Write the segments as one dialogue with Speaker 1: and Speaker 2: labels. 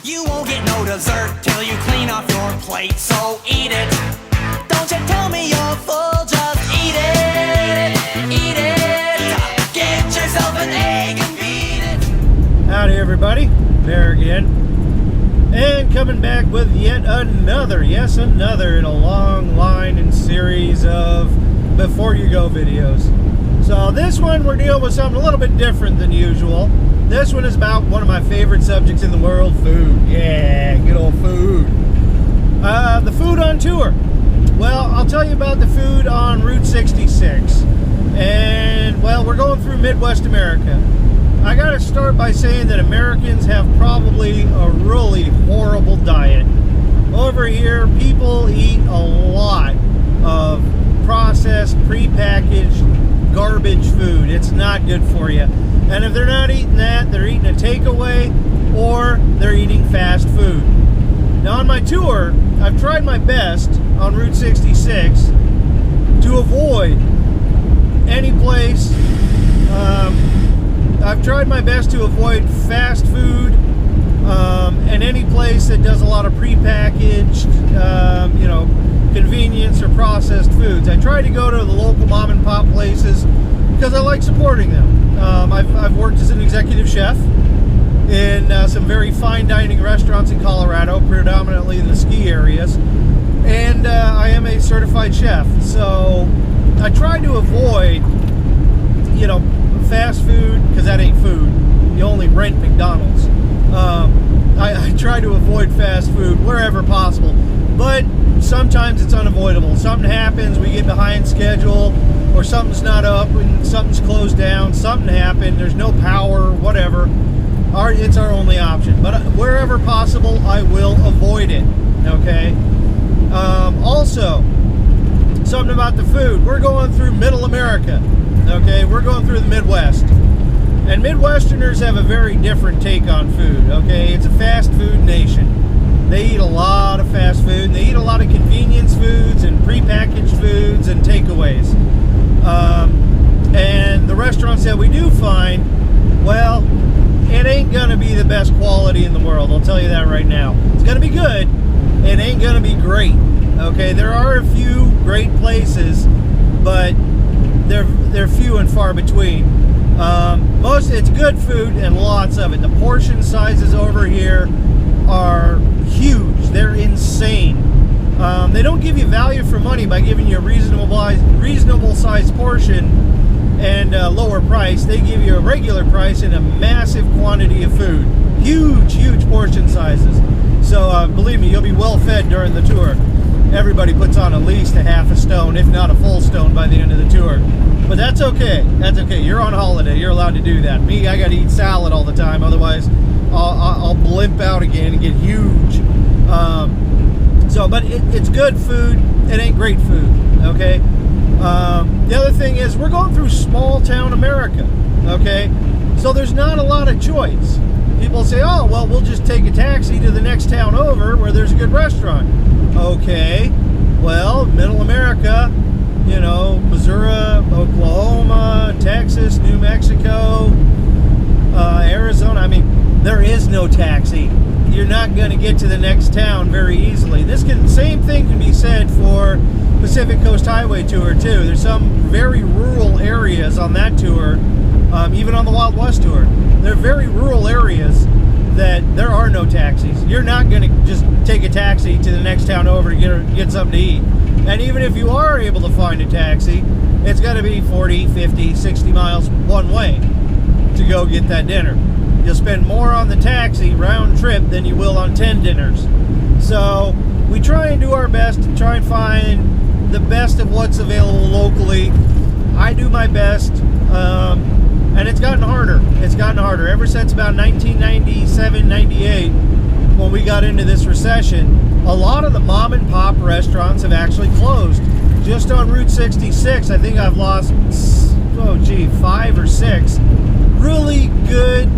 Speaker 1: You won't get no dessert till you clean off your plate, so eat it. Don't you tell me you're full, just eat it. Eat it. Get yourself an egg and beat it.
Speaker 2: Howdy everybody, Bear again. And coming back with yet another, yes another, in a long line and series of Before You Go videos. So this one we're dealing with something a little bit different than usual. This one is about one of my favorite subjects in the world, food. Yeah, good old food. The food on tour. Well, I'll tell you about the food on Route 66. And, well, we're going through Midwest America. I gotta start by saying that Americans have probably a really horrible diet. Over here, people eat a lot of processed, prepackaged, garbage food. It's not good for you. And if they're not eating that, they're eating a takeaway or they're eating fast food. Now on my tour, I've tried my best on Route 66 to avoid any place. I've tried my best to avoid fast food and any place that does a lot of prepackaged, convenience or processed foods. I try to go to the local mom and pop places because I like supporting them. I've worked as an executive chef in some very fine dining restaurants in Colorado, predominantly in the ski areas, and I am a certified chef. So I try to avoid, fast food, because that ain't food. You only rent McDonald's. I try to avoid fast food wherever possible, but sometimes it's unavoidable. Something happens, we get behind schedule, or something's not up and something's closed down, something happened, there's no power, whatever. It's our only option. But wherever possible, I will avoid it, okay? Also, something about the food. We're going through Middle America, okay? We're going through the Midwest. And Midwesterners have a very different take on food, okay? It's a fast food nation. They eat a lot of fast food, and they eat a lot of convenience foods and prepackaged foods and takeaways. And the restaurants that we do find, well, it ain't gonna be the best quality in the world, I'll tell you that right now. It's gonna be good, it ain't gonna be great, okay? There are a few great places, but they're few and far between. It's good food and lots of it. The portion sizes over here are huge. They're insane. They don't give you value for money by giving you a reasonable sized portion and lower price. They give you a regular price and a massive quantity of food. Huge portion sizes. So believe me, you'll be well fed during the tour. Everybody puts on at least a half a stone, if not a full stone, by the end of the tour. But that's okay. That's okay. You're on holiday. You're allowed to do that. Me, I got to eat salad all the time. Otherwise, I'll blimp out again and get huge. But it's good food. It ain't great food. Okay. The other thing is we're going through small town America. Okay. So there's not a lot of choice. People say, oh, well, we'll just take a taxi to the next town over where there's a good restaurant. Okay. Well, Middle America, Missouri, Oklahoma, Texas, New Mexico, Arizona. I mean, there is no taxi. You're not going to get to the next town very easily. Same thing can be said for Pacific Coast Highway Tour too. There's some very rural areas on that tour, even on the Wild West Tour. There are very rural areas that there are no taxis. You're not going to just take a taxi to the next town over to get something to eat. And even if you are able to find a taxi, it's going to be 40, 50, 60 miles one way to go get that dinner. You'll spend more on the taxi round trip than you will on 10 dinners. So we try and do our best to try and find the best of what's available locally. I do my best, and it's gotten harder. It's gotten harder. Ever since about 1997, 98, when we got into this recession, a lot of the mom and pop restaurants have actually closed. Just on Route 66, I think I've lost, 5 or 6 really good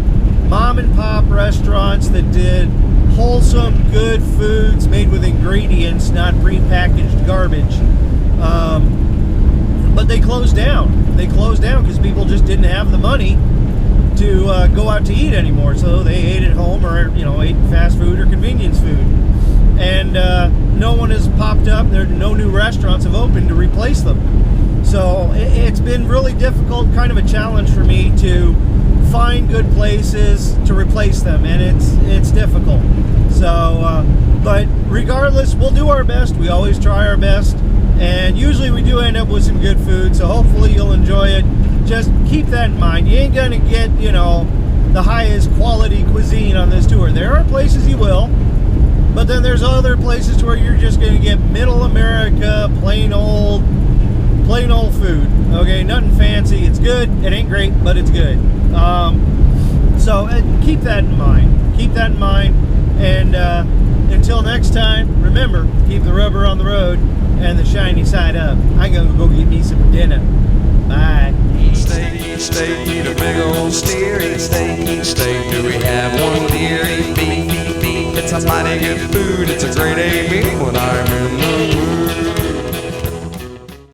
Speaker 2: mom and pop restaurants that did wholesome, good foods made with ingredients, not prepackaged garbage. But they closed down. They closed down because people just didn't have the money to go out to eat anymore. So they ate at home or ate fast food or convenience food. And no one has popped up. There no new restaurants have opened to replace them. So it's been really difficult, kind of a challenge for me to find good places to replace them, and it's difficult. So, but regardless, we'll do our best. We always try our best, and usually we do end up with some good food. So hopefully you'll enjoy it. Just keep that in mind. You ain't gonna get, you know, the highest quality cuisine on this tour. There are places you will, but then there's other places where you're just gonna get middle America, plain old food. Okay, nothing fancy. It's good. It ain't great, but it's good. So keep that in mind. Keep that in mind. And until next time, remember, keep the rubber on the road and the shiny side up. I'm gonna go get me some dinner. Bye.
Speaker 3: Eat steak, eat a big old steer. Eat steak, do we have one deer? Eat beef, it's a mighty good food. It's a great A meal when I'm